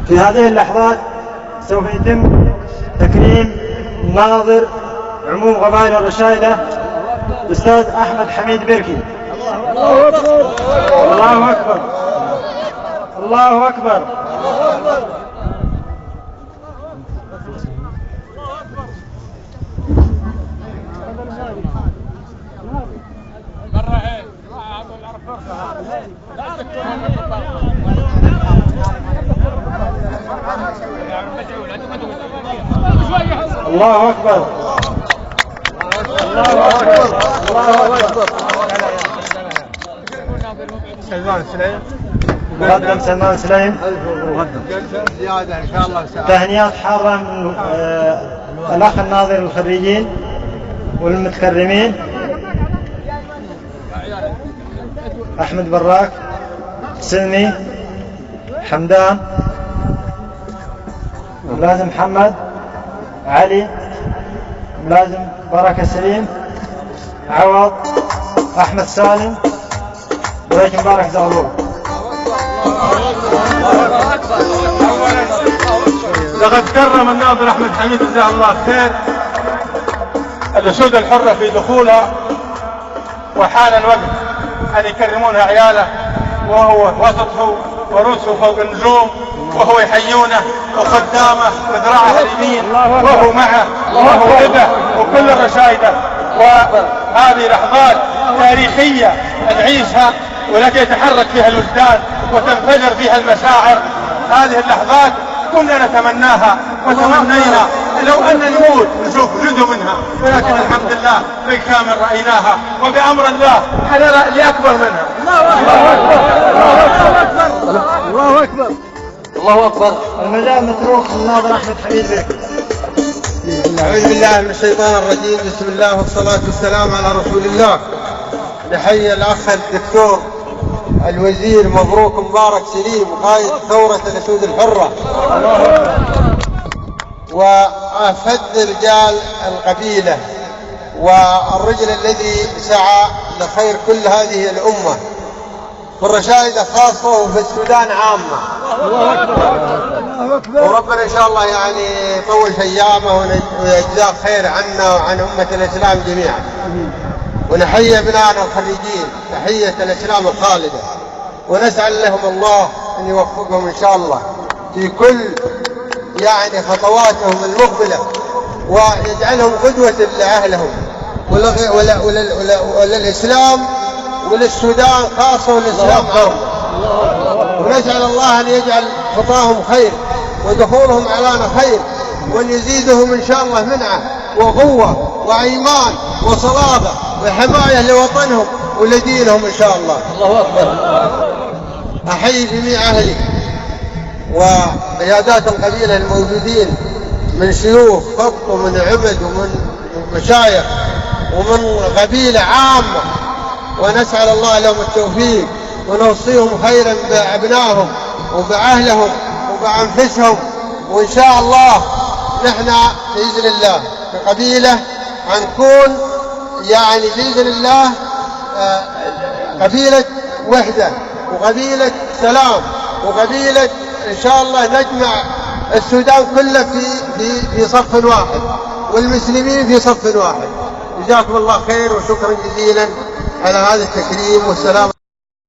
في هذه اللحظات سوف يتم تكريم ناظر عموم قبائل الرشايدة الأستاذ أحمد حميد بركي. الله أكبر الله أكبر الله أكبر. الله أكبر الله أكبر الله أكبر. سلمان سليم مقدم سلمان سليم زيادة إن شاء الله. تهنئات حارة من الأخ الناظر الخريجين والمتكرمين أحمد براك، سلمي، حمدان، ملازم محمد، علي، ملازم بركة سليم، عوض، أحمد سالم، وليش مبارك زغلول. لقد كرم الناظر أحمد حميد جزاه الله خير الأسود الحرة في دخولها، وحان الوقت أن يكرمونها عياله، وهو وسطه ورؤوسه فوق النجوم، وهو يحيونه وخدامه وذراعه اليمين، وهو معه وهو ابه وكل الرشايده. وهذه لحظات تاريخيه نعيشها والتي يتحرك فيها الوجدان وتنفجر فيها المشاعر. هذه اللحظات كنا نتمناها وتمنينا لو أن نموت نشوف جزء منها، ولكن الحمد لله بالكامل رأيناها، وبأمر الله حنرى لأكبر منها. الله أكبر الله أكبر الله أكبر الله أكبر. المجال متروك الناظر أحمد حميد بركي. أعوذ بالله من الشيطان الرجيم. بسم الله والصلاة والسلام على رسول الله. نحيي الأخ الدكتور الوزير مبروك مبارك سليم قائد ثورة الأسود الحرة وأفد رجال القبيلة والرجل الذي سعى لخير كل هذه الأمة في الرشايدة خاصة وفي السودان عامة. وربنا إن شاء الله يعني يطول في أيامه ويجزاه خير عنا وعن أمة الإسلام جميعا. ونحيي أبنائنا الخريجين تحية الإسلام الخالدة، ونسأل لهم الله أن يوفقهم إن شاء الله في كل يعني خطواتهم المقبلة، ويجعلهم قدوة لأهلهم وللإسلام وللسودان خاصة والإسلام عامة. ونسأل الله أن يجعل خطاهم خير ودخولهم علينا خير، وأن يزيدهم إن شاء الله منعة وقوة وإيمان وصلابة وحماية لوطنهم ولدينهم إن شاء الله. الله أكبر. أحيي جميع أهلي وقيادات القبيلة الموجودين من شيوخ خط ومن عبد ومن مشايخ ومن قبيلة عامة، ونسأل الله لهم التوفيق ونوصيهم خيرا بأبنائهم وبأهلهم وبأنفسهم. وإن شاء الله نحن بإذن الله كقبيلة هنكون يعني بإذن الله قبيلة وحدة وقبيلة سلام وقبيلة إن شاء الله نجمع السودان كله في صف واحد والمسلمين في صف واحد. جزاكم الله خير وشكرا جزيلا على هذا التكريم والسلام.